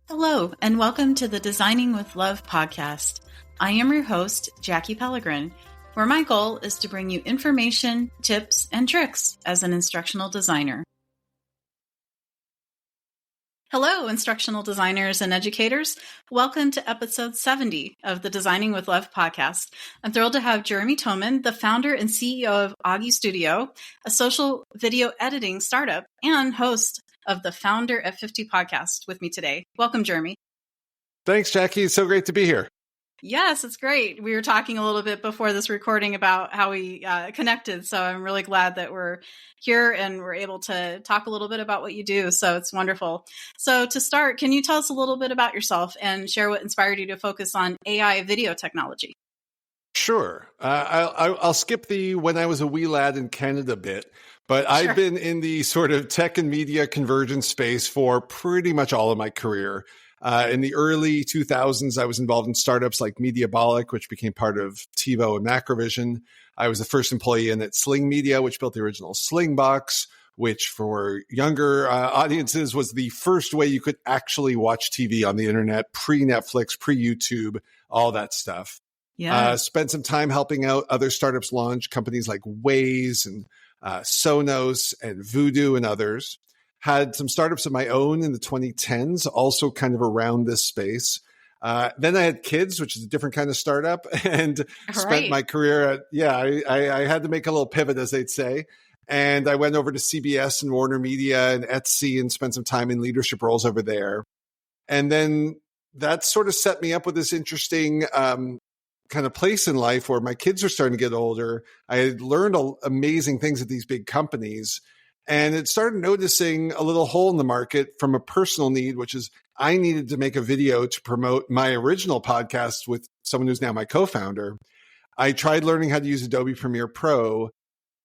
Hello, and welcome to the Designing with Love podcast. I am your host, Jackie Pellegrin, where my goal is to bring you information, tips, and tricks as an instructional designer. Hello, instructional designers and educators. Welcome to episode 70 of the Designing with Love podcast. I'm thrilled to have Jeremy Toeman, the founder and CEO of Augie Studio, a social video editing startup, and host of the Founder at 50 podcast with me today. Welcome, Jeremy. Thanks, Jackie. It's so great to be here. Yes, it's great. We were talking a little bit before this recording about how we connected. So I'm really glad that we're here and we're able to talk a little bit about what you do. So it's wonderful. So to start, can you tell us a little bit about yourself and share what inspired you to focus on AI video technology? Sure. I'll skip the when I was a wee lad in Canada bit, but I've been in the sort of tech and media convergence space for pretty much all of my career. In the early 2000s, I was involved in startups like Mediabolic, which became part of TiVo and Macrovision. I was the first employee in at Sling Media, which built the original Sling box, which for younger audiences was the first way you could actually watch TV on the internet, pre-Netflix, pre-YouTube, all that stuff. Yeah. Spent some time helping out other startups launch, companies like Waze and Sonos and Voodoo and others. Had some startups of my own in the 2010s, also kind of around this space. Then I had kids, which is a different kind of startup, and spent my career at, I had to make a little pivot, as they'd say. And I went over to CBS and Warner Media and Etsy and spent some time in leadership roles over there. And then that sort of set me up with this interesting kind of place in life where my kids are starting to get older. I had learned amazing things at these big companies. And it started noticing a little hole in the market from a personal need, which is I needed to make a video to promote my original podcast with someone who's now my co-founder. I tried learning how to use Adobe Premiere Pro,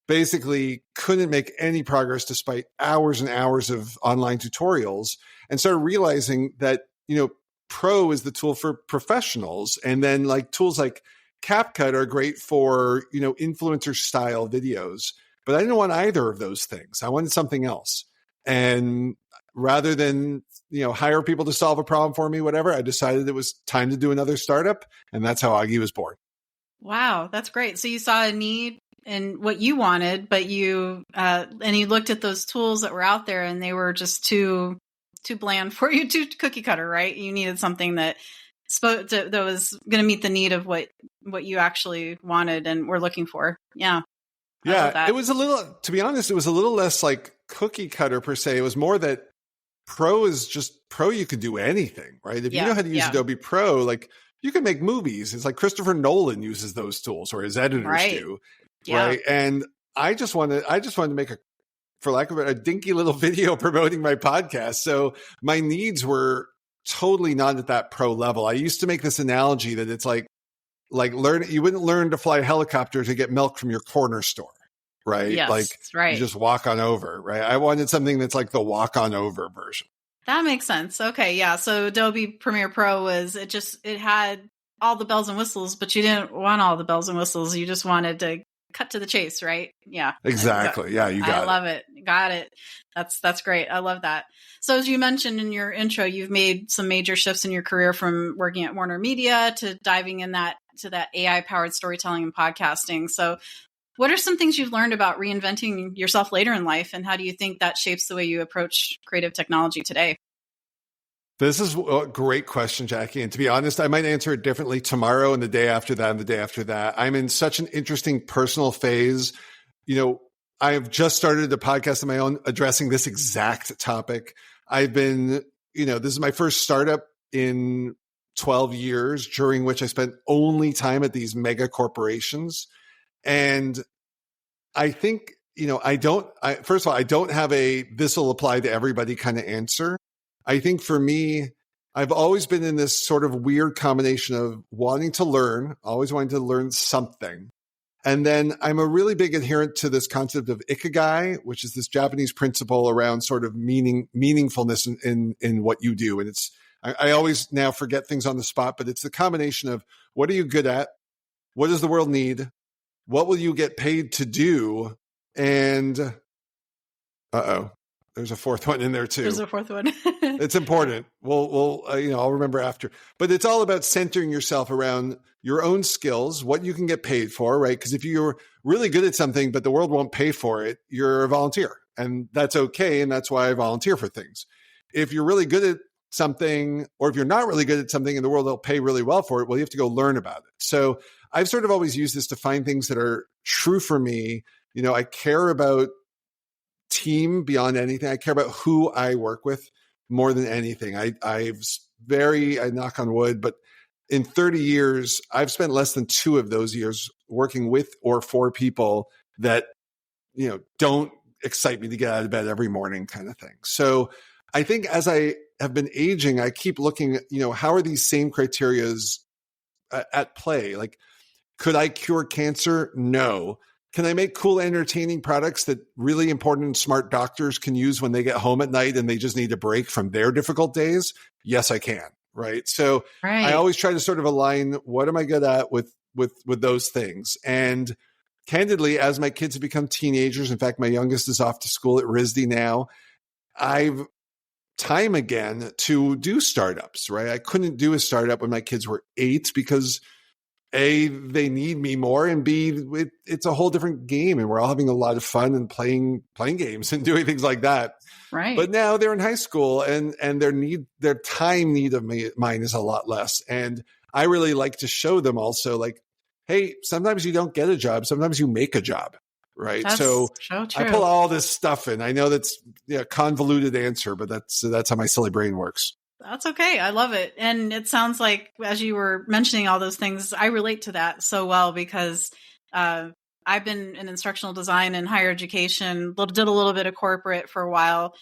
basically couldn't make any progress despite hours and hours of online tutorials, and started realizing that, Pro is the tool for professionals. And then like tools like CapCut are great for, influencer style videos. But I didn't want either of those things. I wanted something else. And rather than, hire people to solve a problem for me, whatever, I decided it was time to do another startup. And that's how Augie was born. Wow, that's great. So you saw a need in what you wanted, but you looked at those tools that were out there and they were just too bland for you, too cookie cutter, right? You needed something that was going to meet the need of what you actually wanted and were looking for. Yeah. Yeah, it was to be honest, it was a little less like cookie cutter per se. It was more that Pro is just Pro. You could do anything, right? If you know how to use Adobe Pro, like you can make movies. It's like Christopher Nolan uses those tools, or his editors do, right? And I just wanted to make for lack of a dinky little video promoting my podcast. So my needs were totally not at that pro level. I used to make this analogy that it's like you wouldn't learn to fly a helicopter to get milk from your corner store, right? Yes, right. You just walk on over, right? I wanted something that's like the walk on over version. That makes sense. Okay. Yeah. So Adobe Premiere Pro it had all the bells and whistles, but you didn't want all the bells and whistles. You just wanted to cut to the chase, right? Yeah. Exactly. Yeah. You got it. I love it. Got it. That's great. I love that. So as you mentioned in your intro, you've made some major shifts in your career from working at Warner Media to diving to that AI powered storytelling and podcasting. So what are some things you've learned about reinventing yourself later in life? And how do you think that shapes the way you approach creative technology today? This is a great question, Jackie. And to be honest, I might answer it differently tomorrow and the day after that and the day after that. I'm in such an interesting personal phase. I have just started a podcast of my own addressing this exact topic. I've been, this is my first startup in 12 years, during which I spent only time at these mega corporations. And I think, first of all, I don't have this will apply to everybody kind of answer. I think for me, I've always been in this sort of weird combination of always wanting to learn something. And then I'm a really big adherent to this concept of ikigai, which is this Japanese principle around sort of meaningfulness in what you do. And I always now forget things on the spot, but it's the combination of what are you good at? What does the world need? What will you get paid to do? And There's a fourth one in there There's too. a fourth one. It's important. We'll I'll remember after. But it's all about centering yourself around your own skills, what you can get paid for, right? Because if you're really good at something, but the world won't pay for it, you're a volunteer. And that's okay. And that's why I volunteer for things. If you're really good at something, or if you're not really good at something and the world will pay really well for it, well, you have to go learn about it. So I've sort of always used this to find things that are true for me. I care about team beyond anything. I care about who I work with more than anything. I knock on wood, but in 30 years, I've spent less than 2 of those years working with or for people that, don't excite me to get out of bed every morning kind of thing. So I think as I have been aging, I keep looking at, how are these same criterias at play? Like, could I cure cancer? No. Can I make cool, entertaining products that really important and smart doctors can use when they get home at night and they just need a break from their difficult days? Yes, I can. Right. So I always try to sort of align what am I good at with those things. And candidly, as my kids have become teenagers, in fact, my youngest is off to school at RISD now, I've time again to do startups, right? I couldn't do a startup when my kids were 8 because A, they need me more, and B, it's a whole different game, and we're all having a lot of fun and playing games and doing things like that. Right. But now they're in high school, and their time need of mine is a lot less. And I really like to show them also, like, hey, sometimes you don't get a job, sometimes you make a job, right? That's so true. I pull all this stuff in. I know that's a convoluted answer, but that's how my silly brain works. That's okay. I love it. And it sounds like, as you were mentioning all those things, I relate to that so well because I've been in instructional design and higher education, did a little bit of corporate for a while.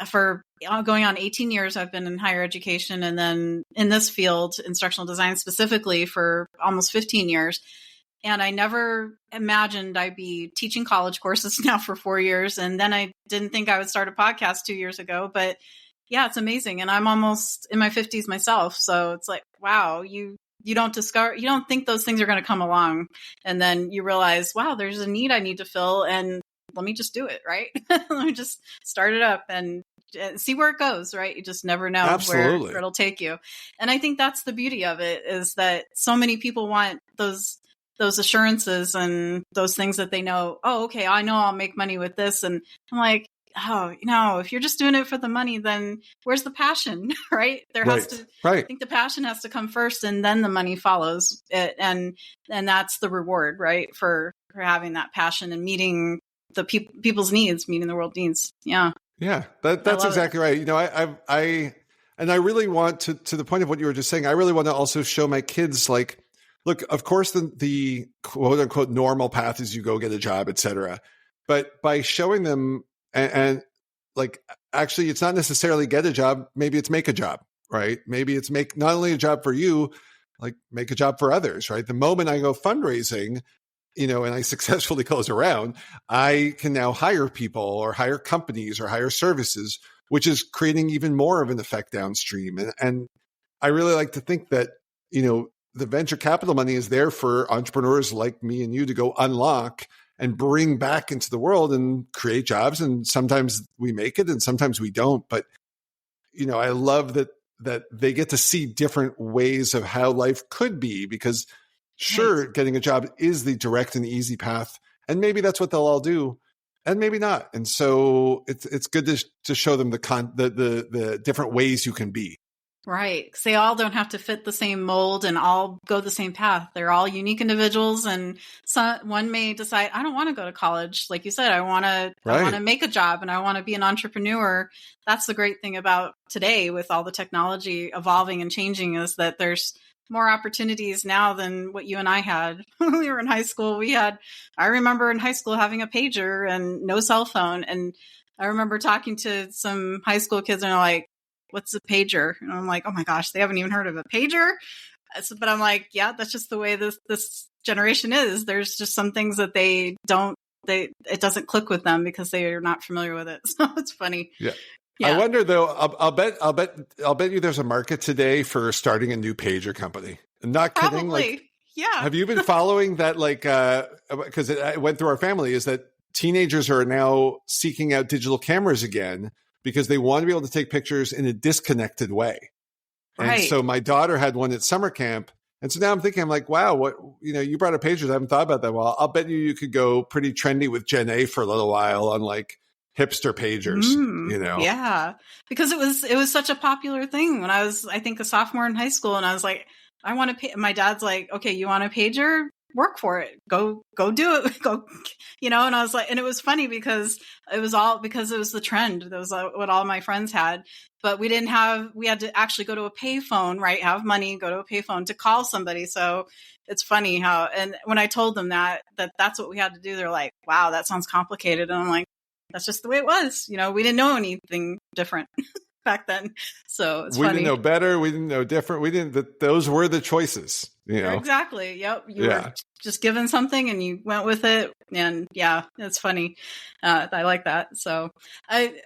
For going on 18 years, I've been in higher education, and then in this field, instructional design specifically, for almost 15 years. And I never imagined I'd be teaching college courses now for 4 years. And then I didn't think I would start a podcast 2 years ago, but yeah, it's amazing. And I'm almost in my 50s myself. So it's like, wow, you don't think those things are going to come along. And then you realize, wow, there's a need I need to fill. And let me just do it, right? Let me just start it up and see where it goes, right? You just never know where it'll take you. And I think that's the beauty of it, is that so many people want those assurances and those things that they know, oh, okay, I know I'll make money with this. And I'm like, oh, if you're just doing it for the money, then where's the passion, right? I think the passion has to come first, and then the money follows it. And that's the reward, right? For having that passion and meeting the people's needs, meeting the world needs. Yeah. Yeah, that's exactly right. I really want to the point of what you were just saying, I really want to also show my kids, like, look, of course, the quote unquote normal path is you go get a job, et cetera. But by showing them and like, actually, it's not necessarily get a job. Maybe it's make a job, right? Maybe it's make not only a job for you, like make a job for others, right? The moment I go fundraising, and I successfully close a round, I can now hire people or hire companies or hire services, which is creating even more of an effect downstream. And I really like to think that, the venture capital money is there for entrepreneurs like me and you to go unlock and bring back into the world and create jobs. And sometimes we make it and sometimes we don't. But, I love that they get to see different ways of how life could be, because sure, getting a job is the direct and easy path. And maybe that's what they'll all do, and maybe not. And so it's good to show them the different ways you can be. Right. Because they all don't have to fit the same mold and all go the same path. They're all unique individuals. And one may decide, I don't want to go to college. Like you said, I want to make a job and I want to be an entrepreneur. That's the great thing about today with all the technology evolving and changing, is that there's more opportunities now than what you and I had when we were in high school. I remember in high school having a pager and no cell phone. And I remember talking to some high school kids and they're like, what's a pager? And I'm like, oh my gosh, they haven't even heard of a pager. But I'm like, yeah, that's just the way this generation is. There's just some things that it doesn't click with them because they are not familiar with it. So it's funny. Yeah. I wonder though, I'll bet you there's a market today for starting a new pager company. I'm not kidding. Probably. Like, yeah. Have you been following that? Like, because it went through our family, is that teenagers are now seeking out digital cameras again because they want to be able to take pictures in a disconnected way. And Right. so my daughter had one at summer camp. And so now I'm thinking, I'm like, wow, what, you brought up pagers. I haven't thought about that. Well, I'll bet you could go pretty trendy with Gen A for a little while on like hipster pagers, Yeah, because it was such a popular thing when I was, I think, a sophomore in high school, and I was like, I want to. My dad's like, okay, you want a pager? Work for it. Go do it. Go, And I was like, and it was funny because it was the trend. That was what all my friends had, but we had to actually go to a payphone, right? Have money, go to a payphone to call somebody. So it's funny how, and when I told them that's what we had to do, they're like, wow, that sounds complicated. And I'm like, that's just the way it was. We didn't know anything different back then. So it's funny. We didn't know better. We didn't know different. Those were the choices, Exactly. Yep. You were just given something and you went with it. And yeah, it's funny. I like that. So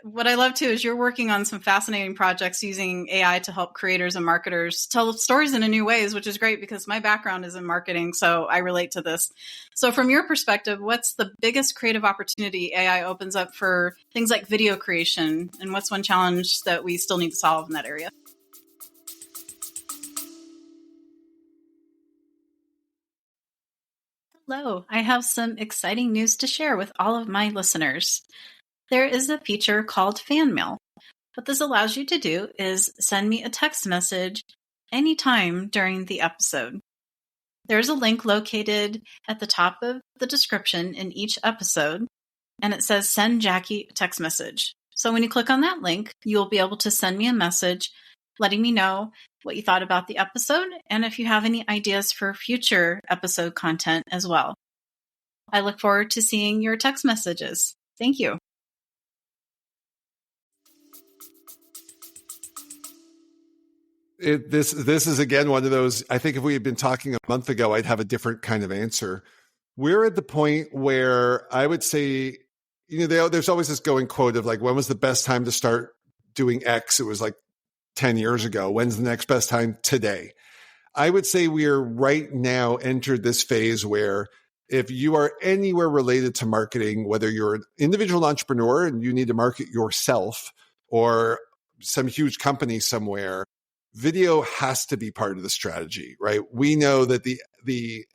what I love too is you're working on some fascinating projects using AI to help creators and marketers tell stories in a new ways, which is great because my background is in marketing. So I relate to this. So from your perspective, what's the biggest creative opportunity AI opens up for things like video creation? And what's one challenge that we still need to solve in that area? Hello, I have some exciting news to share with all of my listeners. There is a feature called Fan Mail. What this allows you to do is send me a text message anytime during the episode. There's a link located at the top of the description in each episode, and it says Send Jackie a Text Message. So when you click on that link, you'll be able to send me a message letting me know what you thought about the episode and if you have any ideas for future episode content as well. I look forward to seeing your text messages. Thank you. This is again one of those, I think if we had been talking a month ago, I'd have a different kind of answer. We're at the point where I would say, there's always this going quote of like, when was the best time to start doing X? It was like 10 years ago. When's the next best time? Today. I would say we are right now entered this phase where if you are anywhere related to marketing, whether you're an individual entrepreneur and you need to market yourself or some huge company somewhere, video has to be part of the strategy, right? We know that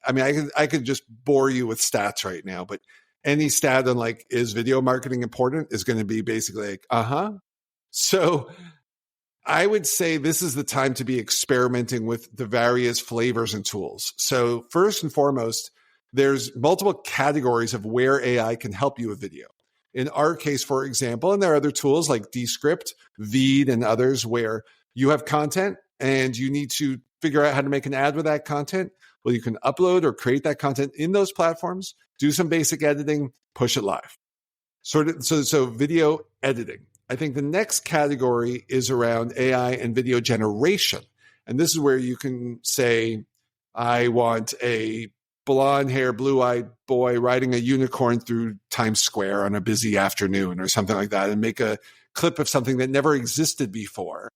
I could just bore you with stats right now, but any stat on like, is video marketing important is going to be basically like, So I would say this is the time to be experimenting with the various flavors and tools. So first and foremost, there's multiple categories of where AI can help you with video. In our case, for example, and there are other tools like Descript, Veed, and others where you have content and you need to figure out how to make an ad with that content. Well, you can upload or create that content in those platforms, do some basic editing, push it live. So video editing. I think the next category is around AI and video generation. And this is where you can say, I want a blonde hair, blue-eyed boy riding a unicorn through Times Square on a busy afternoon or something like that, and make a clip of something that never existed before.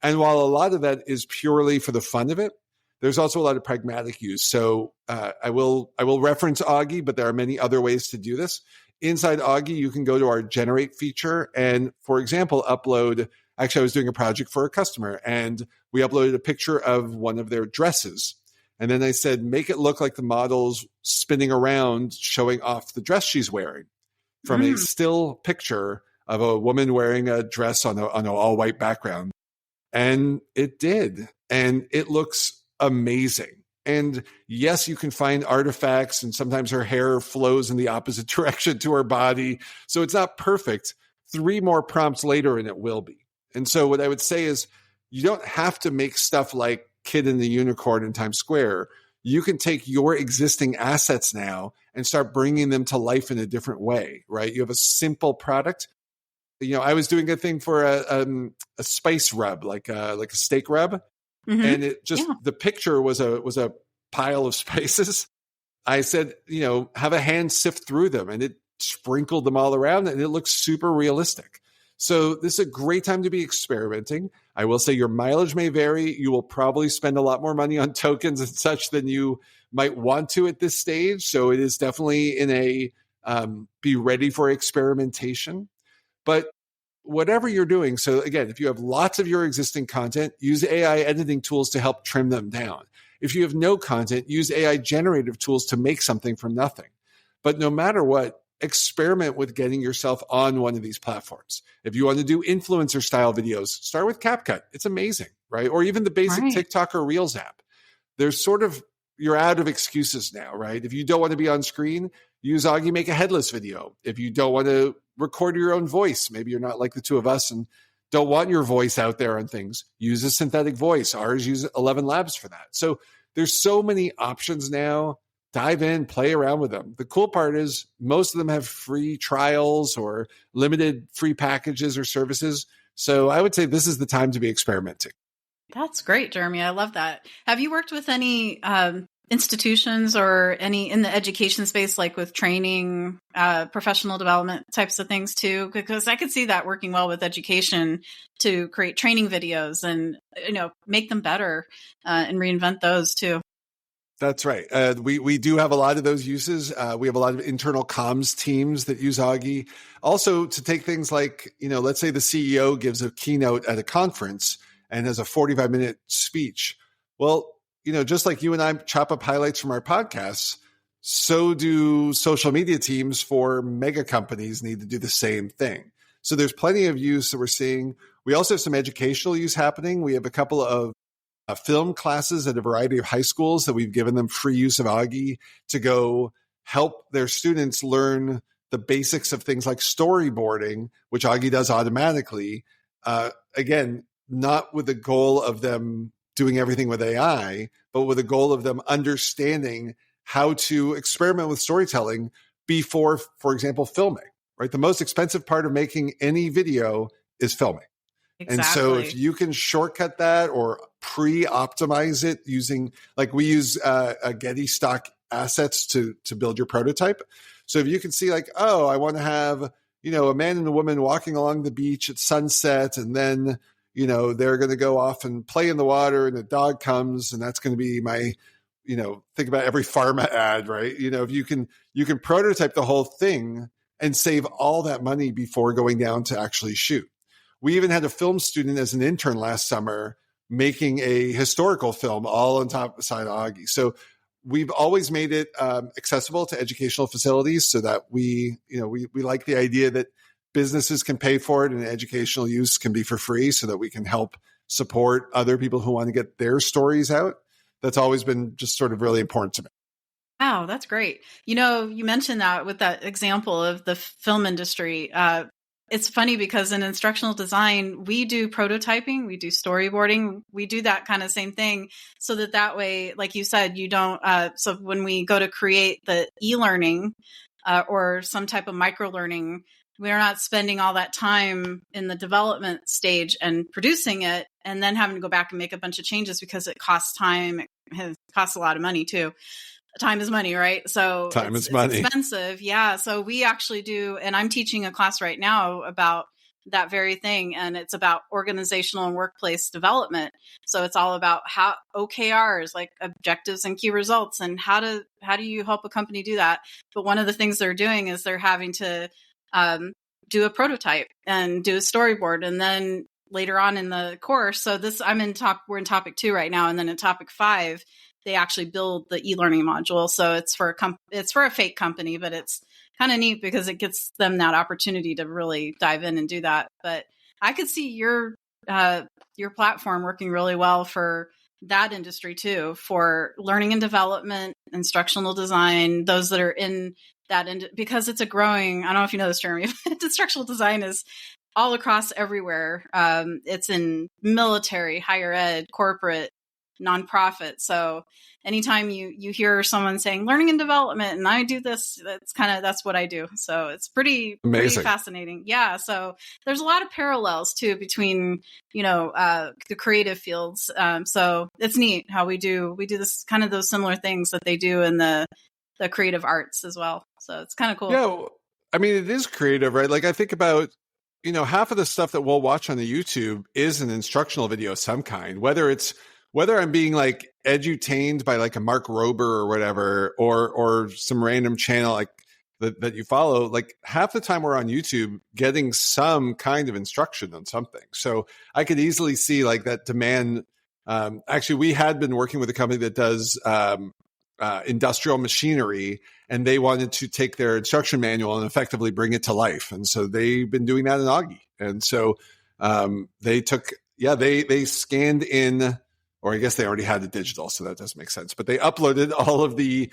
And while a lot of that is purely for the fun of it, there's also a lot of pragmatic use. So I will reference Augie, but there are many other ways to do this. Inside Augie, you can go to our generate feature and, for example, upload. Actually, I was doing a project for a customer and we uploaded a picture of one of their dresses. And then I said, make it look like the model's spinning around, showing off the dress she's wearing from a still picture of a woman wearing a dress on an all white background. And it did. And it looks amazing. And yes, you can find artifacts and sometimes her hair flows in the opposite direction to her body. So it's not perfect. 3 more prompts later and it will be. And so what I would say is you don't have to make stuff like Kid in the Unicorn in Times Square. You can take your existing assets now and start bringing them to life in a different way, right? You have a simple product. I was doing a thing for a spice rub, like a steak rub. And it just, the picture was a pile of spices. I said, have a hand sift through them, and it sprinkled them all around and it looks super realistic. So this is a great time to be experimenting. I will say your mileage may vary. You will probably spend a lot more money on tokens and such than you might want to at this stage. So it is definitely in a be ready for experimentation. But whatever you're doing, so again, if you have lots of your existing content, use AI editing tools to help trim them down. If you have no content, use AI generative tools to make something from nothing. But no matter what, experiment with getting yourself on one of these platforms. If you want to do influencer style videos, start with CapCut. It's amazing, right? Or even the basic TikTok or Reels app. There's sort of, you're out of excuses now, right? If you don't want to be on screen, use Augie Make a Headless video. If you don't want to record your own voice, maybe you're not like the two of us and don't want your voice out there on things, use a synthetic voice. Ours use 11 Labs for that. So there's so many options now. Dive in, play around with them. The cool part is most of them have free trials or limited free packages or services. So I would say this is the time to be experimenting. That's great, Jeremy. I love that. Have you worked with any institutions or any in the education space, like with training, professional development types of things too? Because I could see that working well with education to create training videos and, make them better and reinvent those too. That's right. We do have a lot of those uses. We have a lot of internal comms teams that use Augie. Also to take things like, let's say the CEO gives a keynote at a conference and has a 45-minute speech. Well, just like you and I chop up highlights from our podcasts, so do social media teams for mega companies need to do the same thing. So there's plenty of use that we're seeing. We also have some educational use happening. We have a couple of film classes at a variety of high schools that we've given them free use of Augie to go help their students learn the basics of things like storyboarding, which Augie does automatically. Again, not with the goal of them doing everything with AI, but with the goal of them understanding how to experiment with storytelling before, for example, filming, right? The most expensive part of making any video is filming. Exactly. And so if you can shortcut that or pre-optimize it using, like we use a Getty stock assets to build your prototype. So if you can see like, oh, I want to have, a man and a woman walking along the beach at sunset, and then, they're going to go off and play in the water and the dog comes, and that's going to be my, think about every pharma ad, right? If you can prototype the whole thing and save all that money before going down to actually shoot. We even had a film student as an intern last summer making a historical film all on top of Augie. So we've always made it accessible to educational facilities so that we like the idea that businesses can pay for it and educational use can be for free so that we can help support other people who want to get their stories out. That's always been just sort of really important to me. Wow, that's great. You mentioned that with that example of the film industry. It's funny because in instructional design, we do prototyping, we do storyboarding, we do that kind of same thing so that way, like you said, you don't, so when we go to create the e-learning or some type of micro-learning, we're not spending all that time in the development stage and producing it and then having to go back and make a bunch of changes because it costs time, it costs a lot of money too. Time is money, right? So time is money. It's expensive. Yeah. So we actually do, and I'm teaching a class right now about that very thing. And it's about organizational and workplace development. So it's all about how OKRs, like objectives and key results, and how do you help a company do that? But one of the things they're doing is they're having to do a prototype and do a storyboard. And then later on in the course, so we're in topic 2 right now. And then in topic 5, they actually build the e-learning module. So it's for a fake company, but it's kind of neat because it gets them that opportunity to really dive in and do that. But I could see your platform working really well for that industry too, for learning and development, instructional design, those that are in that because it's a growing, I don't know if you know this, Jeremy, but instructional design is all across everywhere. It's in military, higher ed, corporate, nonprofit. So anytime you hear someone saying learning and development and I do this, that's what I do. So it's pretty fascinating. Yeah. So there's a lot of parallels too between, the creative fields. So it's neat how we do this kind of those similar things that they do in the creative arts as well. So it's kind of cool. Yeah. I mean, it is creative, right? Like I think about, half of the stuff that we'll watch on the YouTube is an instructional video of some kind, whether I'm being like edutained by like a Mark Rober or whatever, or some random channel, like that you follow, like half the time we're on YouTube getting some kind of instruction on something. So I could easily see like that demand. Actually, we had been working with a company that does industrial machinery, and they wanted to take their instruction manual and effectively bring it to life. And so they've been doing that in Augie. And so they scanned in, or I guess they already had it digital, so that doesn't make sense. But they uploaded all of the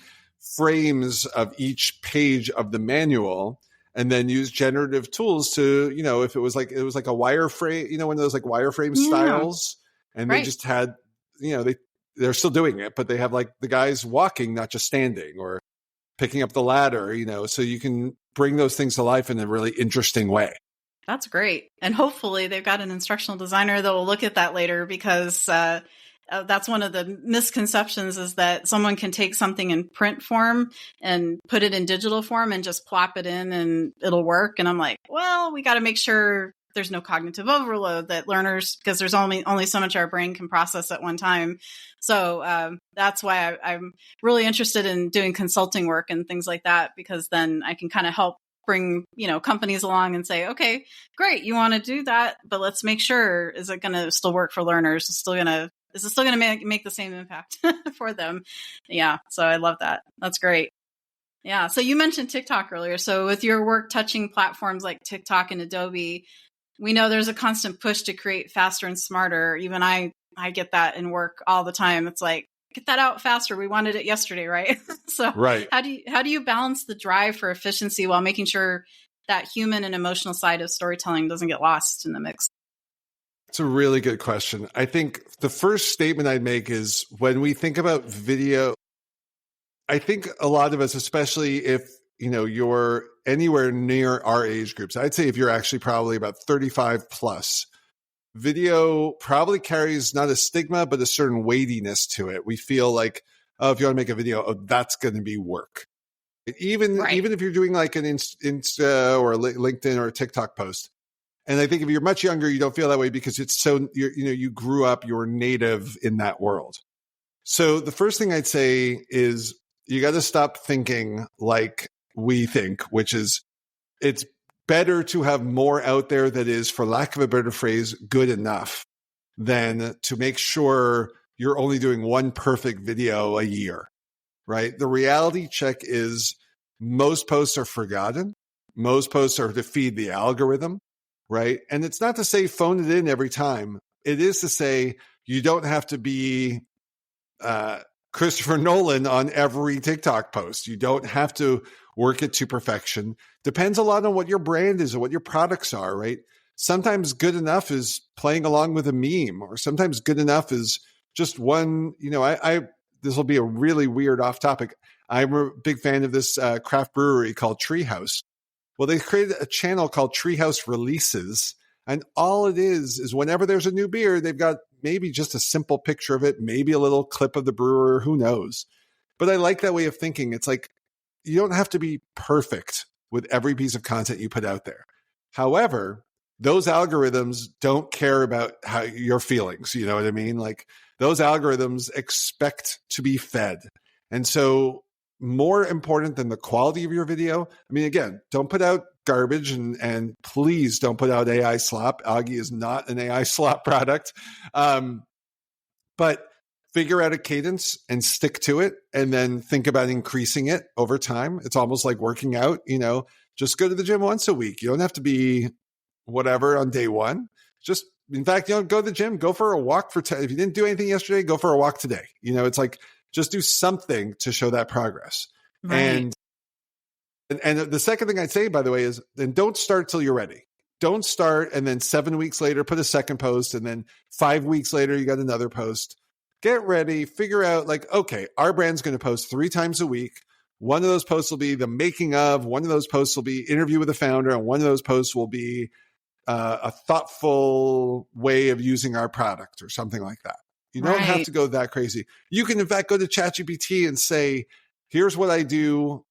frames of each page of the manual and then used generative tools to, if it was like a wireframe, one of those like wireframe styles. And they just had, they're still doing it, but they have like the guys walking, not just standing, or picking up the ladder, so you can bring those things to life in a really interesting way. That's great. And hopefully they've got an instructional designer that will look at that later, because that's one of the misconceptions, is that someone can take something in print form and put it in digital form and just plop it in and it'll work. And I'm like, well, we got to make sure there's no cognitive overload, that learners, because there's only so much our brain can process at one time. So that's why I'm really interested in doing consulting work and things like that, because then I can kind of help bring, companies along and say, okay, great, you want to do that, but let's make sure, is it going to still work for learners? Is it still going to make the same impact for them? Yeah. So I love that. That's great. Yeah. So you mentioned TikTok earlier. So with your work touching platforms like TikTok and Adobe, we know there's a constant push to create faster and smarter. Even I get that in work all the time. It's like, get that out faster. We wanted it yesterday, right? So right. How do you balance the drive for efficiency while making sure that human and emotional side of storytelling doesn't get lost in the mix? It's a really good question. I think the first statement I'd make is, when we think about video, I think a lot of us, especially if you're anywhere near our age groups, I'd say if you're actually probably about 35 plus, video probably carries not a stigma, but a certain weightiness to it. We feel like, oh, if you want to make a video, that's going to be work. Even if you're doing like an Insta or a LinkedIn or a TikTok post. And I think if you're much younger, you don't feel that way because it's so, you grew up, you're native in that world. So the first thing I'd say is, you got to stop thinking like we think, which is, it's better to have more out there that is, for lack of a better phrase, good enough, than to make sure you're only doing one perfect video a year, right? The reality check is, most posts are forgotten. Most posts are to feed the algorithm, right? And it's not to say phone it in every time. It is to say, you don't have to be Christopher Nolan on every TikTok post. You don't have to work it to perfection. Depends a lot on what your brand is or what your products are, right? Sometimes good enough is playing along with a meme, or sometimes good enough is just one, this will be a really weird off topic. I'm a big fan of this craft brewery called Treehouse. Well, they created a channel called Treehouse Releases. And all it is whenever there's a new beer, they've got maybe just a simple picture of it, maybe a little clip of the brewer, who knows. But I like that way of thinking. It's like, you don't have to be perfect with every piece of content you put out there. However, those algorithms don't care about how your feelings, you know what I mean? Like, those algorithms expect to be fed. And so, more important than the quality of your video, I mean, again, don't put out garbage, and please don't put out AI slop. Augie is not an AI slop product. But figure out a cadence and stick to it, and then think about increasing it over time. It's almost like working out, just go to the gym once a week. You don't have to be whatever on day one. Just, in fact, go to the gym, go for a walk if you didn't do anything yesterday, go for a walk today. It's like, just do something to show that progress. Right. And the second thing I'd say, by the way, is, then don't start till you're ready. Don't start and then 7 weeks later put a second post, and then 5 weeks later you got another post. Get ready, figure out, like, okay, our brand's going to post 3 times a week. One of those posts will be the making of, one of those posts will be interview with the founder, and one of those posts will be a thoughtful way of using our product, or something like that. You don't have to go that crazy. You can, in fact, go to ChatGPT and say, here's what I do.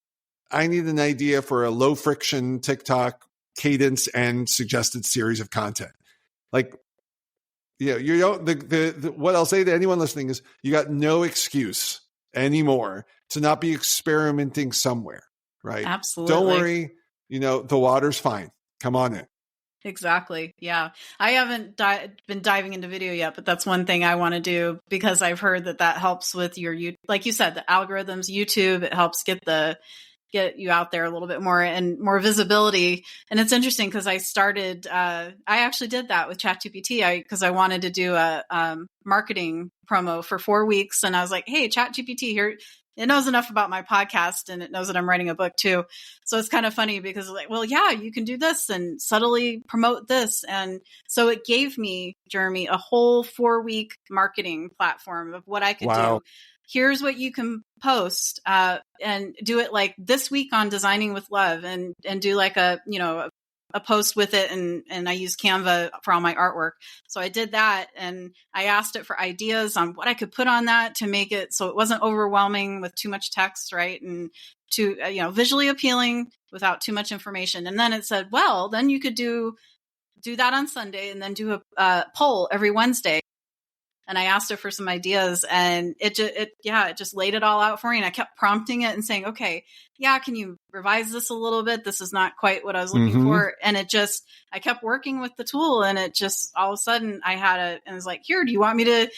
I need an idea for a low friction TikTok cadence and suggested series of content. Like, you don't, what I'll say to anyone listening is, you got no excuse anymore to not be experimenting somewhere. right? Don't Absolutely. worry, the water's fine. Come on in. Exactly. Yeah. I haven't been diving into video yet, but that's one thing I want to do because I've heard that helps with your, like you said, the algorithms, YouTube, it helps get you out there a little bit more and more visibility. And it's interesting because I started, I actually did that with ChatGPT because I wanted to do a marketing promo for 4 weeks. And I was like, hey, ChatGPT here, it knows enough about my podcast and it knows that I'm writing a book too. So it's kind of funny because like, well, yeah, you can do this and subtly promote this. And so it gave me, Jeremy, a whole 4-week marketing platform of what I could Wow. do. Here's what you can post and do it like this week on Designing with Love and do like a post with it. And I use Canva for all my artwork. So I did that and I asked it for ideas on what I could put on that to make it so it wasn't overwhelming with too much text, right? And to, visually appealing without too much information. And then it said, well, then you could do that on Sunday and then do a poll every Wednesday. And I asked her for some ideas and it just laid it all out for me. And I kept prompting it and saying, okay, yeah, can you revise this a little bit? This is not quite what I was looking for. And I kept working with the tool and it just, all of a sudden and it was like, here, do you want me to,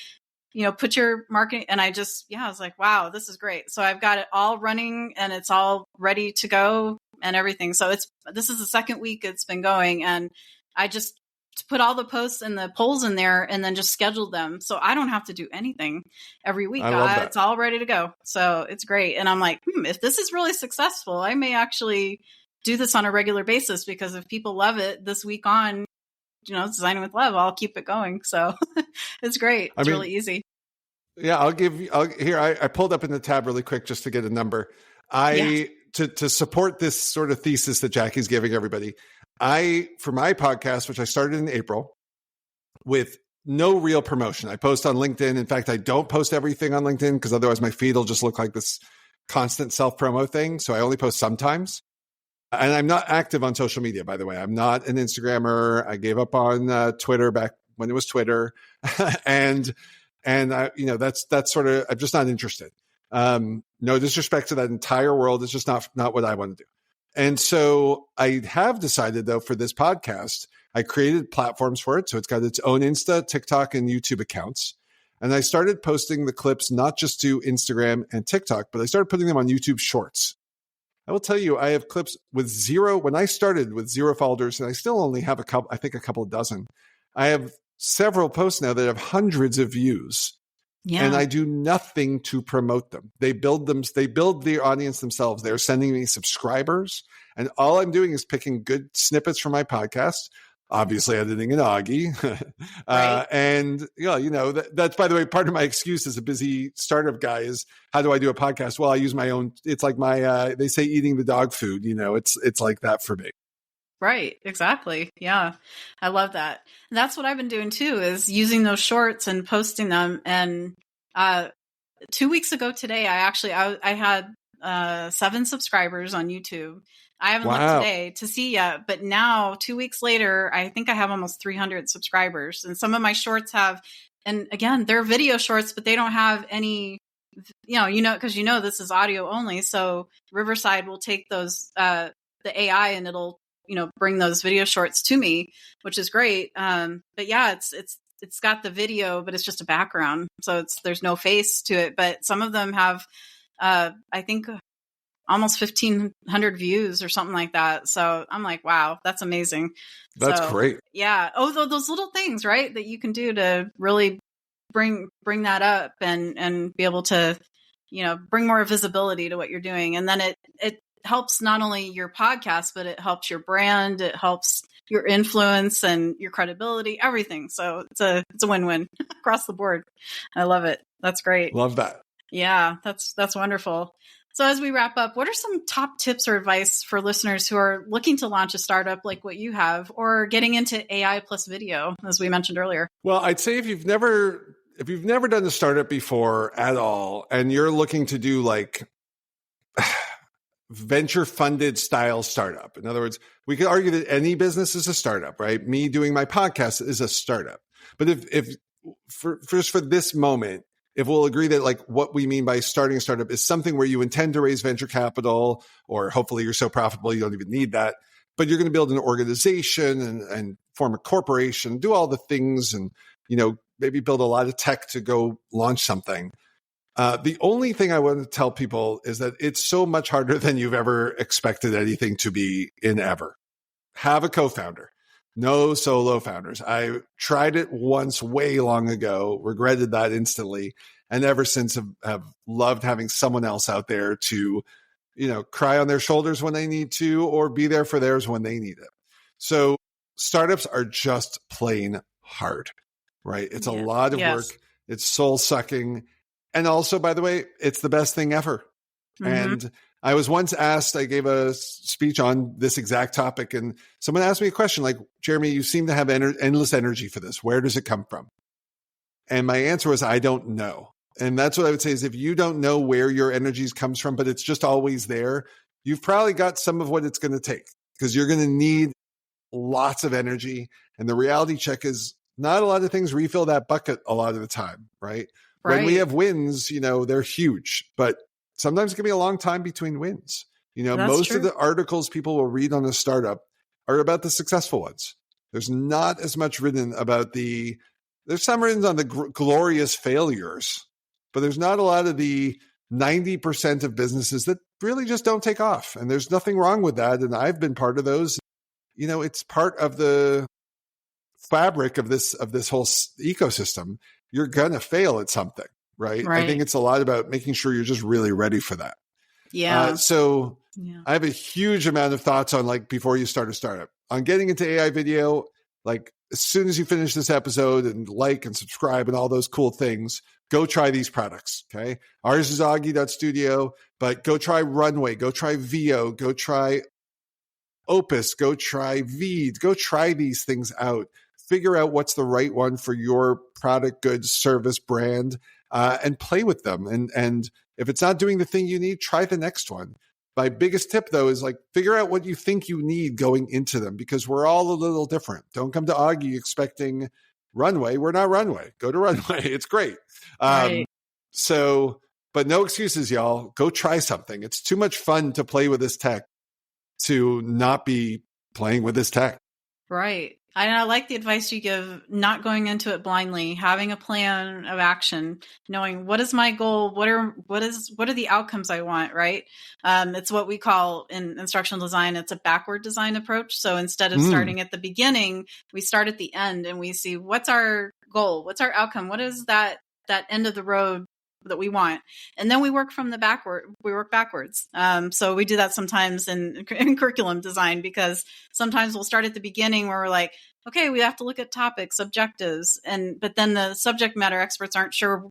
put your marketing? And I was like, wow, this is great. So I've got it all running and it's all ready to go and everything. So this is the second week it's been going. And I just put all the posts and the polls in there and then just scheduled them. So I don't have to do anything every week. I love that. It's all ready to go. So it's great. And I'm like, if this is really successful, I may actually do this on a regular basis because if people love it this week on, Designing with Love, I'll keep it going. So it's great. It's really easy. Yeah. I pulled up in the tab really quick just to get a number. To support this sort of thesis that Jackie's giving everybody, for my podcast, which I started in April with no real promotion, I post on LinkedIn. In fact, I don't post everything on LinkedIn because otherwise my feed will just look like this constant self-promo thing. So I only post sometimes. And I'm not active on social media, by the way. I'm not an Instagrammer. I gave up on Twitter back when it was Twitter. and that's sort of, I'm just not interested. No disrespect to that entire world. It's just not what I want to do. And so I have decided, though, for this podcast, I created platforms for it. So it's got its own Insta, TikTok, and YouTube accounts. And I started posting the clips not just to Instagram and TikTok, but I started putting them on YouTube Shorts. I will tell you, I have clips with when I started with 0 followers, and I still only have a couple of dozen. I have several posts now that have hundreds of views. Yeah. And I do nothing to promote them. They build the audience themselves. They're sending me subscribers. And all I'm doing is picking good snippets from my podcast, obviously editing an Augie. Right. And that's, by the way, part of my excuse as a busy startup guy is how do I do a podcast? Well, I use my own, it's like they say eating the dog food, it's like that for me. Right. Exactly. Yeah. I love that. And that's what I've been doing too, is using those shorts and posting them. And 2 weeks ago today, I had 7 subscribers on YouTube. I haven't looked today to see yet, but now 2 weeks later, I think I have almost 300 subscribers. And some of my shorts and again, they're video shorts, but they don't have any, because this is audio only. So Riverside will take those, the AI and it'll, bring those video shorts to me, which is great. But yeah, it's got the video, but it's just a background. So there's no face to it, but some of them have, I think almost 1,500 views or something like that. So I'm like, wow, that's amazing. That's great. Yeah. Oh, those little things, right, that you can do to really bring that up and be able to, bring more visibility to what you're doing. And then it helps not only your podcast, but it helps your brand. It helps your influence and your credibility, everything. So it's a win-win across the board. I love it. That's great. Love that. Yeah, that's wonderful. So as we wrap up, what are some top tips or advice for listeners who are looking to launch a startup like what you have, or getting into AI plus video, as we mentioned earlier? Well, I'd say if you've never done a startup before at all, and you're looking to do like venture funded style startup. In other words, we could argue that any business is a startup, right? Me doing my podcast is a startup. But if for this moment, if we'll agree that like what we mean by starting a startup is something where you intend to raise venture capital, or hopefully you're so profitable you don't even need that, but you're going to build an organization and form a corporation, do all the things, and maybe build a lot of tech to go launch something. The only thing I want to tell people is that it's so much harder than you've ever expected anything to be in ever. Have a co-founder. No solo founders. I tried it once way long ago, regretted that instantly, and ever since have loved having someone else out there to, cry on their shoulders when they need to, or be there for theirs when they need it. So startups are just plain hard, right? It's a lot of work. It's soul sucking. And also, by the way, it's the best thing ever. Mm-hmm. And I was once asked, I gave a speech on this exact topic, and someone asked me a question like, Jeremy, you seem to have endless energy for this. Where does it come from? And my answer was, I don't know. And that's what I would say is if you don't know where your energy comes from, but it's just always there, you've probably got some of what it's going to take, because you're going to need lots of energy. And the reality check is not a lot of things refill that bucket a lot of the time, right? When we have wins, they're huge, but sometimes it can be a long time between wins. Most of the articles people will read on a startup are about the successful ones. There's not as much written about there's some written on the glorious failures, but there's not a lot of the 90% of businesses that really just don't take off. And there's nothing wrong with that. And I've been part of those. It's part of the fabric of this whole ecosystem. You're going to fail at something, right? I think it's a lot about making sure you're just really ready for that. Yeah. I have a huge amount of thoughts on before you start a startup on getting into AI video, as soon as you finish this episode and and subscribe and all those cool things, go try these products. Okay. Ours is Augie.studio, but go try Runway, go try VO, go try Opus, go try Veed, go try these things out. Figure out what's the right one for your product, goods, service, brand, and play with them. And if it's not doing the thing you need, try the next one. My biggest tip, though, is figure out what you think you need going into them, because we're all a little different. Don't come to Augie expecting Runway. We're not Runway. Go to Runway. It's great. Right. But no excuses, y'all. Go try something. It's too much fun to play with this tech to not be playing with this tech. Right. I like the advice you give, not going into it blindly, having a plan of action, knowing what is my goal, what are the outcomes I want, right? It's what we call in instructional design, it's a backward design approach. So instead of starting at the beginning, we start at the end and we see what's our goal, what's our outcome, what is that end of the road that we want, and then we work backwards. So we do that sometimes in curriculum design, because sometimes we'll start at the beginning where we're like, okay, we have to look at topics, objectives, but then the subject matter experts aren't sure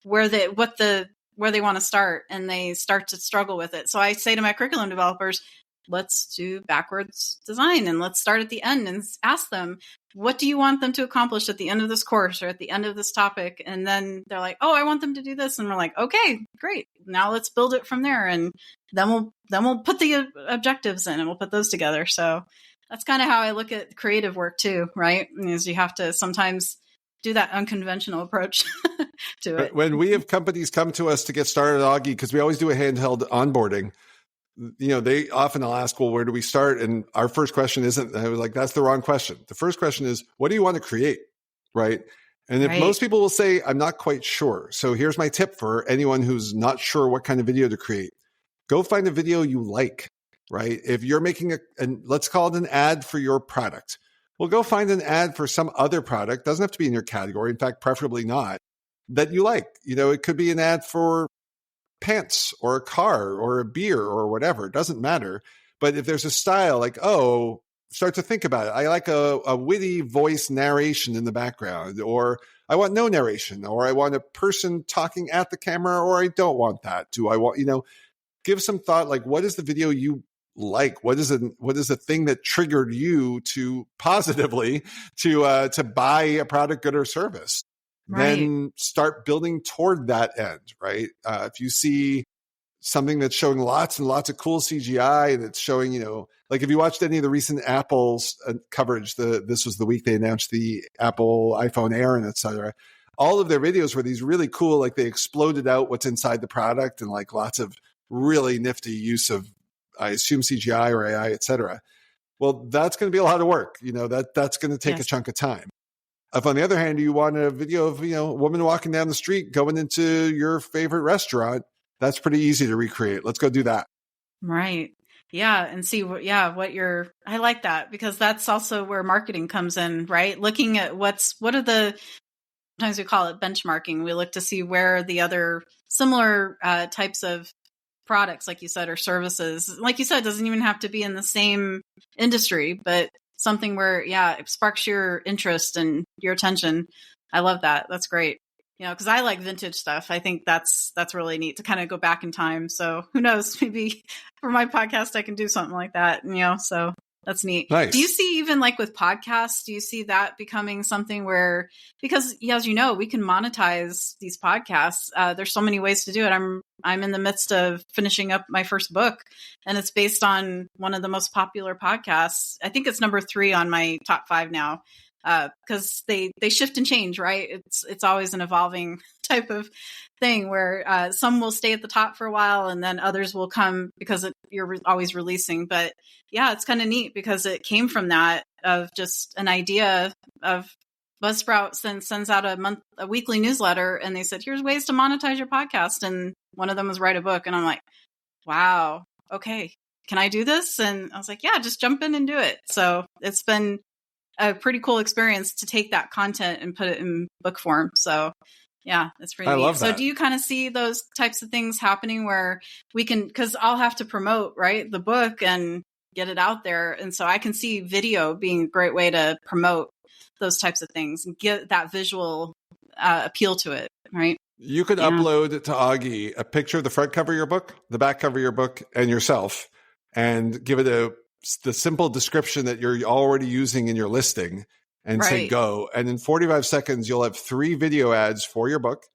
where they want to start, and they start to struggle with it. So I say to my curriculum developers, let's do backwards design, and let's start at the end and ask them, what do you want them to accomplish at the end of this course or at the end of this topic? And then they're like, oh, I want them to do this. And we're like, okay, great. Now let's build it from there. And then we'll put the objectives in and we'll put those together. So that's kind of how I look at creative work too, right? Is you have to sometimes do that unconventional approach to it. When we have companies come to us to get started at Augie, because we always do a handheld onboarding, they often will ask, well, where do we start? And our first question isn't, I was like, that's the wrong question. The first question is, what do you want to create? Right. And if most people will say, I'm not quite sure. So here's my tip for anyone who's not sure what kind of video to create. Go find a video you like, right? If you're making let's call it an ad for your product. Well, go find an ad for some other product. Doesn't have to be in your category. In fact, preferably not, that you like. It could be an ad for pants or a car or a beer or whatever. It doesn't matter. But if there's a style start to think about it. I like a witty voice narration in the background, or I want no narration, or I want a person talking at the camera, or I don't want that. Do I want, give some thought, what is the video you like? What is the thing that triggered you to positively to buy a product, good, or service? Then start building toward that end, right? If you see something that's showing lots and lots of cool CGI, that's showing, if you watched any of the recent Apple's coverage, this was the week they announced the Apple iPhone Air and et cetera. all of their videos were these really cool, like they exploded out what's inside the product and like lots of really nifty use of, I assume, CGI or AI, et cetera. Well, that's going to be a lot of work. That's going to take a chunk of time. If on the other hand, you want a video of, a woman walking down the street going into your favorite restaurant, that's pretty easy to recreate. Let's go do that. Right. Yeah. And see I like that, because that's also where marketing comes in, right? Looking at sometimes we call it benchmarking. We look to see where the other similar types of products, like you said, or services, like you said, doesn't even have to be in the same industry, but something where, it sparks your interest and your attention. I love that. That's great. Because I like vintage stuff. I think that's really neat to kind of go back in time. So who knows, maybe for my podcast, I can do something like that, so that's neat. Nice. Do you see, even like with podcasts, do you see that becoming something where, because as you know, we can monetize these podcasts. There's so many ways to do it. I'm in the midst of finishing up my first book, and it's based on one of the most popular podcasts. I think it's number 3 on my top 5 now. Because they shift and change, right? It's always an evolving type of thing where some will stay at the top for a while, and then others will come because you're always releasing. But it's kind of neat because it came from that, of just an idea of Buzzsprout sends out a weekly newsletter, and they said, here's ways to monetize your podcast, and one of them was write a book. And I'm like, wow, okay, can I do this? And I was like, yeah, just jump in and do it. So it's been a pretty cool experience to take that content and put it in book form. So it's pretty neat. So do you kind of see those types of things happening where we can, because I'll have to promote, right, the book and get it out there. And so I can see video being a great way to promote those types of things and get that visual appeal to it, right? You could upload to Augie a picture of the front cover of your book, the back cover of your book, and yourself, and give it the simple description that you're already using in your listing, and say go. And in 45 seconds, you'll have 3 video ads for your book,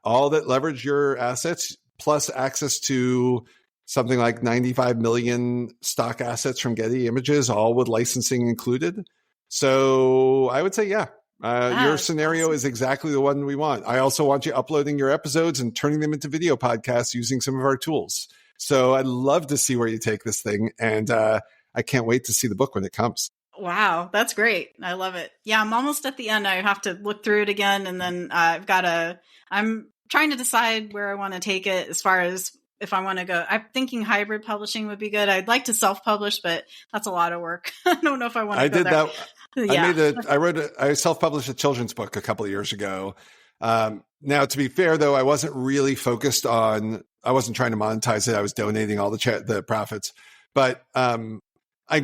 all that leverage your assets, plus access to something like 95 million stock assets from Getty Images, all with licensing included. So I would say, your scenario is exactly the one we want. I also want you uploading your episodes and turning them into video podcasts using some of our tools. So I'd love to see where you take this thing. And I can't wait to see the book when it comes. Wow, that's great. I love it. Yeah, I'm almost at the end. I have to look through it again. And then I'm trying to decide where I want to take it as far as if I want to go. I'm thinking hybrid publishing would be good. I'd like to self-publish, but that's a lot of work. I don't know if I want to go there. I self-published a children's book a couple of years ago. Now, to be fair, though, I wasn't really focused on, I wasn't trying to monetize it. I was donating all the profits. But I'm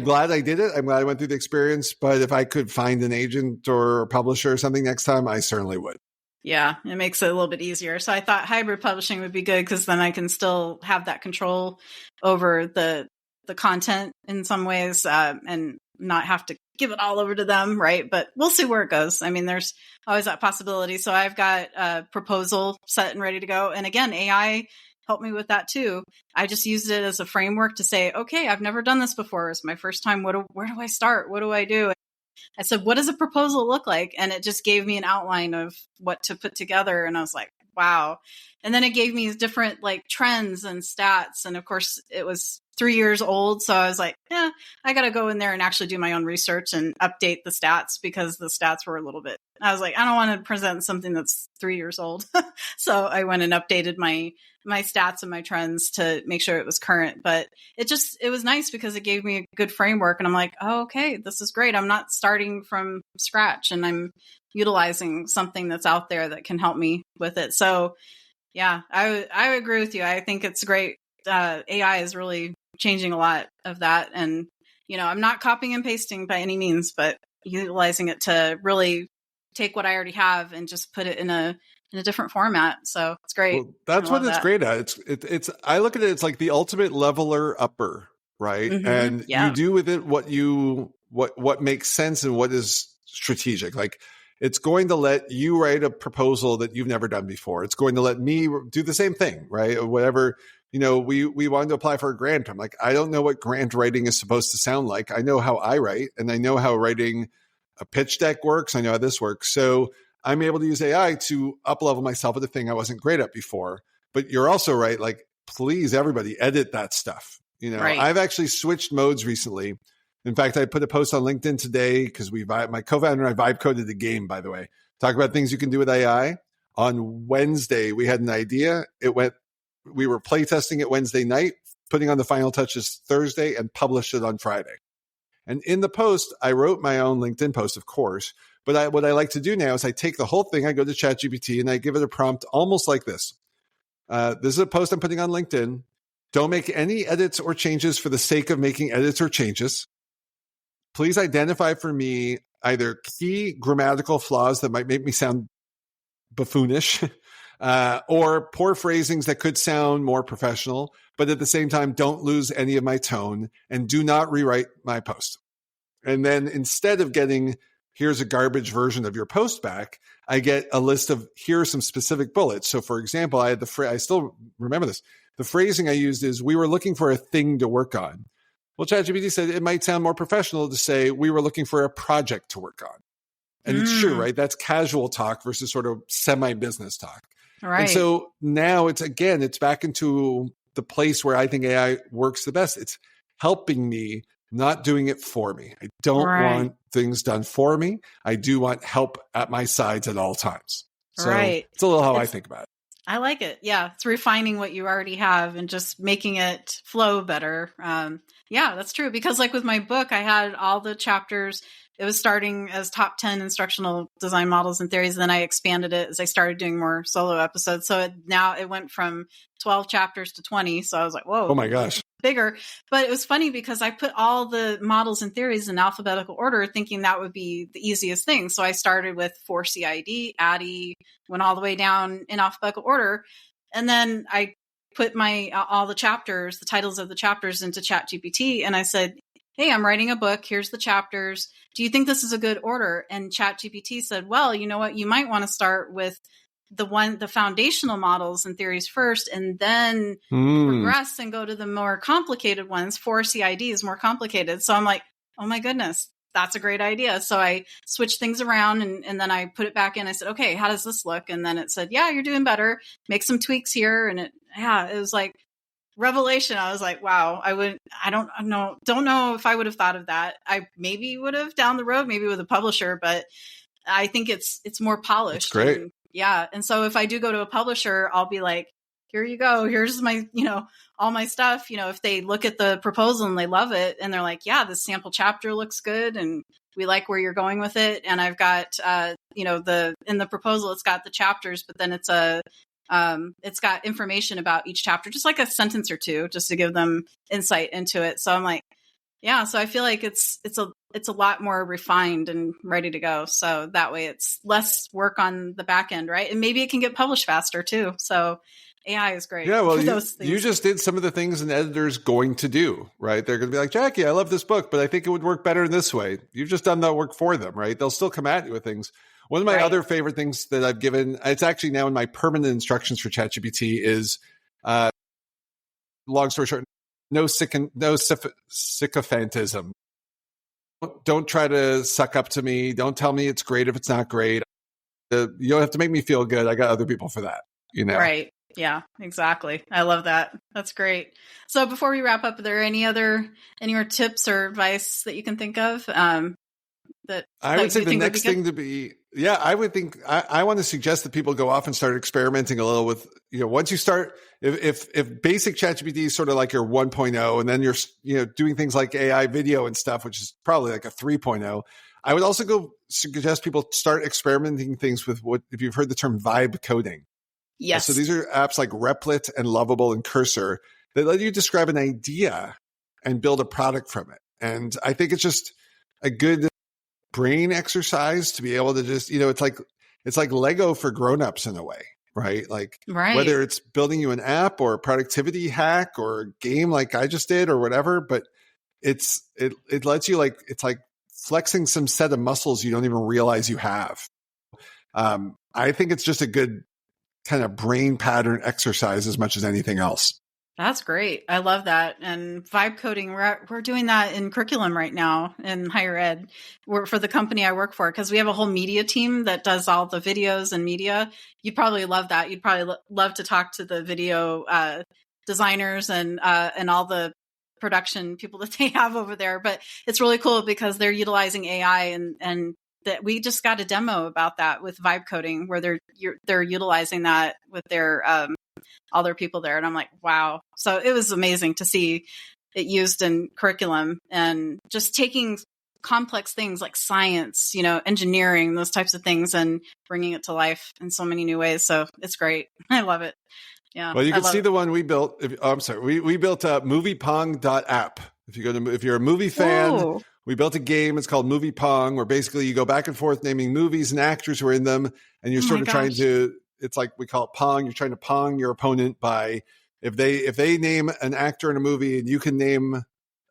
glad I did it. I'm glad I went through the experience. But if I could find an agent or a publisher or something next time, I certainly would. Yeah, it makes it a little bit easier. So I thought hybrid publishing would be good, because then I can still have that control over the content in some ways, and not have to give it all over to them, right? But we'll see where it goes. I mean, there's always that possibility. So I've got a proposal set and ready to go. And again, AI helped me with that too. I just used it as a framework to say, okay, I've never done this before. It's my first time. Where do I start? What do I do? I said, what does a proposal look like? And it just gave me an outline of what to put together. And I was like, wow. And then it gave me different like trends and stats. And of course it was 3 years old. So I was like, I got to go in there and actually do my own research and update the stats, because the stats were a little bit, I was like, I don't want to present something that's 3 years old. So I went and updated my stats and my trends to make sure it was current. But it was nice because it gave me a good framework. And I'm like, oh, okay, this is great. I'm not starting from scratch, and I'm utilizing something that's out there that can help me with it. So yeah, I agree with you. I think it's great. AI is really changing a lot of that. And, I'm not copying and pasting by any means, but utilizing it to really take what I already have and just put it in a different format. So it's great. Well, that's what it's great at. It's I look at it, it's like the ultimate leveler upper, right? Mm-hmm. And you do with it what makes sense and what is strategic. Like, it's going to let you write a proposal that you've never done before. It's going to let me do the same thing, right? Or whatever. We wanted to apply for a grant. I'm like, I don't know what grant writing is supposed to sound like. I know how I write, and I know how writing a pitch deck works. I know how this works. So I'm able to use AI to up-level myself at a thing I wasn't great at before. But you're also right, like, please, everybody, edit that stuff. Right. I've actually switched modes recently. In fact, I put a post on LinkedIn today because my co-founder and I vibe coded a game, by the way. Talk about things you can do with AI. On Wednesday, we had an idea. We were playtesting it Wednesday night, putting on the final touches Thursday, and published it on Friday. And in the post, I wrote my own LinkedIn post, of course. But what I like to do now is I take the whole thing, I go to ChatGPT, and I give it a prompt almost like this. This is a post I'm putting on LinkedIn. Don't make any edits or changes for the sake of making edits or changes. Please identify for me either key grammatical flaws that might make me sound buffoonish or poor phrasings that could sound more professional, but at the same time, don't lose any of my tone and do not rewrite my post. And then instead of getting, here's a garbage version of your post back, I get a list of, here are some specific bullets. So for example, I still remember this. The phrasing I used is, we were looking for a thing to work on. Well, ChatGPT said it might sound more professional to say, we were looking for a project to work on. And it's true, right? That's casual talk versus sort of semi-business talk. Right. And so now it's back into the place where I think AI works the best. It's helping me, not doing it for me. I don't want things done for me. I do want help at my sides at all times. So it's a little how I think about it. I like it. Yeah. It's refining what you already have and just making it flow better. Yeah, that's true. Because like with my book, I had all the chapters. It was starting as top 10 instructional design models and theories. And then I expanded it as I started doing more solo episodes. So now it went from 12 chapters to 20. So I was like, whoa. Oh my gosh. Bigger. But it was funny because I put all the models and theories in alphabetical order, thinking that would be the easiest thing. So I started with 4CID, ADDIE, went all the way down in alphabetical order. And then I put all the chapters, the titles of the chapters into ChatGPT. And I said, hey, I'm writing a book. Here's the chapters. Do you think this is a good order? And ChatGPT said, well, you know what? You might want to start with the foundational models and theories first, and then progress and go to the more complicated ones. 4CID is more complicated. So I'm like, oh my goodness, that's a great idea. So I switched things around and then I put it back in. I said, okay, how does this look? And then it said, yeah, you're doing better. Make some tweaks here. And it was like revelation. I was like, wow, I don't know if I would have thought of that. I maybe would have down the road, maybe with a publisher, but I think it's more polished. That's great. And, yeah. And so if I do go to a publisher, I'll be like, here you go. Here's my, all my stuff. If they look at the proposal and they love it and they're like, yeah, this sample chapter looks good and we like where you're going with it. And I've got, in the proposal, it's got the chapters, but then it's got information about each chapter, just like a sentence or two, just to give them insight into it. So I'm like, yeah, so I feel like it's a lot more refined and ready to go. So that way it's less work on the back end, right? And maybe it can get published faster too. So AI is great. Yeah, well, you just did some of the things an editor's going to do, right? They're going to be like, Jackie, I love this book, but I think it would work better in this way. You've just done that work for them, right? They'll still come at you with things. One of my other favorite things that I've given, it's actually now in my permanent instructions for ChatGPT, is, long story short, no sycophantism. Don't try to suck up to me. Don't tell me it's great if it's not great. You don't have to make me feel good. I got other people for that, Right. Yeah, exactly. I love that. That's great. So before we wrap up, are there any more tips or advice that you can think of? I would say the next thing to be, I would think, I want to suggest that people go off and start experimenting a little with, once you start, if basic ChatGPT is sort of like your 1.0, and then you're, doing things like AI video and stuff, which is probably like a 3.0, I would also suggest people start experimenting things with if you've heard the term vibe coding. Yes. So these are apps like Replit and Lovable and Cursor that let you describe an idea and build a product from it. And I think it's just a good brain exercise to be able to just, it's like Lego for grownups in a way, right? Like whether it's building you an app or a productivity hack or a game like I just did or whatever, but it lets you it's like flexing some set of muscles you don't even realize you have. I think it's just a good kind of brain pattern exercise as much as anything else. That's great. I love that. And vibe coding, we're doing that in curriculum right now in higher ed. We're for the company I work for, because we have a whole media team that does all the videos and media. You'd probably love that. You'd probably love to talk to the video designers and all the production people that they have over there. But it's really cool because they're utilizing AI, and that we just got a demo about that with vibe coding, where they're utilizing that with their all their people there. And I'm like, wow. So it was amazing to see it used in curriculum, and just taking complex things like science, engineering, those types of things, and bringing it to life in so many new ways. So it's great. I love it. Yeah. Well, you can see the one we built. I'm sorry. We built moviepong.app. If you're a movie fan, Ooh. We built a game. It's called Movie Pong, where basically you go back and forth naming movies and actors who are in them. And you're sort of trying to, it's like we call it Pong. You're trying to Pong your opponent by, if they name an actor in a movie and you can name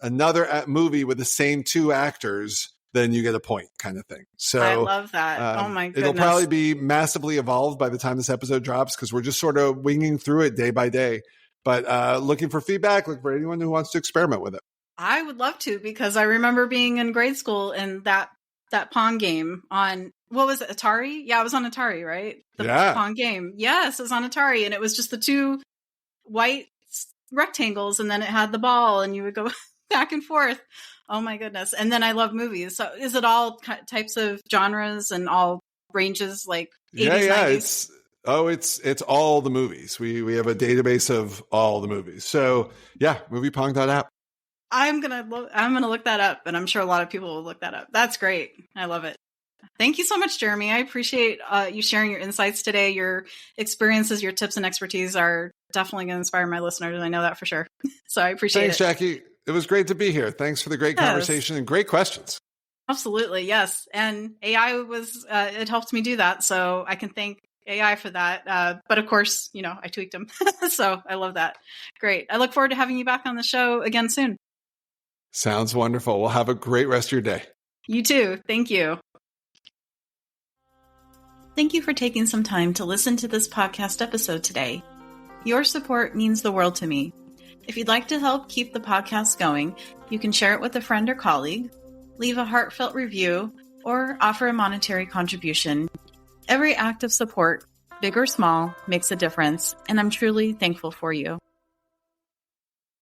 another movie with the same two actors, then you get a point, kind of thing. So I love that. Oh my goodness. It'll probably be massively evolved by the time this episode drops, because we're just sort of winging through it day by day. But looking for feedback, looking for anyone who wants to experiment with it. I would love to, because I remember being in grade school and that Pong game on, what was it, Atari? Yeah, it was on Atari, right? The Pong game. Yes, it was on Atari, and it was just the two white rectangles, and then it had the ball, and you would go back and forth. Oh my goodness. And then I love movies. So is it all types of genres and all ranges, like 80s, 90s? It's all the movies. We have a database of all the movies. So yeah, moviepong.app. I'm gonna look that up, and I'm sure a lot of people will look that up. That's great. I love it. Thank you so much, Jeremy. I appreciate you sharing your insights today. Your experiences, your tips and expertise are definitely going to inspire my listeners, and I know that for sure. So I appreciate it. Thanks, Jackie. It was great to be here. Thanks for the great conversation and great questions. Absolutely. Yes. And AI it helped me do that. So I can thank AI for that. But of course, I tweaked them. So I love that. Great. I look forward to having you back on the show again soon. Sounds wonderful. Well, have a great rest of your day. You too. Thank you. Thank you for taking some time to listen to this podcast episode today. Your support means the world to me. If you'd like to help keep the podcast going, you can share it with a friend or colleague, leave a heartfelt review, or offer a monetary contribution. Every act of support, big or small, makes a difference, and I'm truly thankful for you.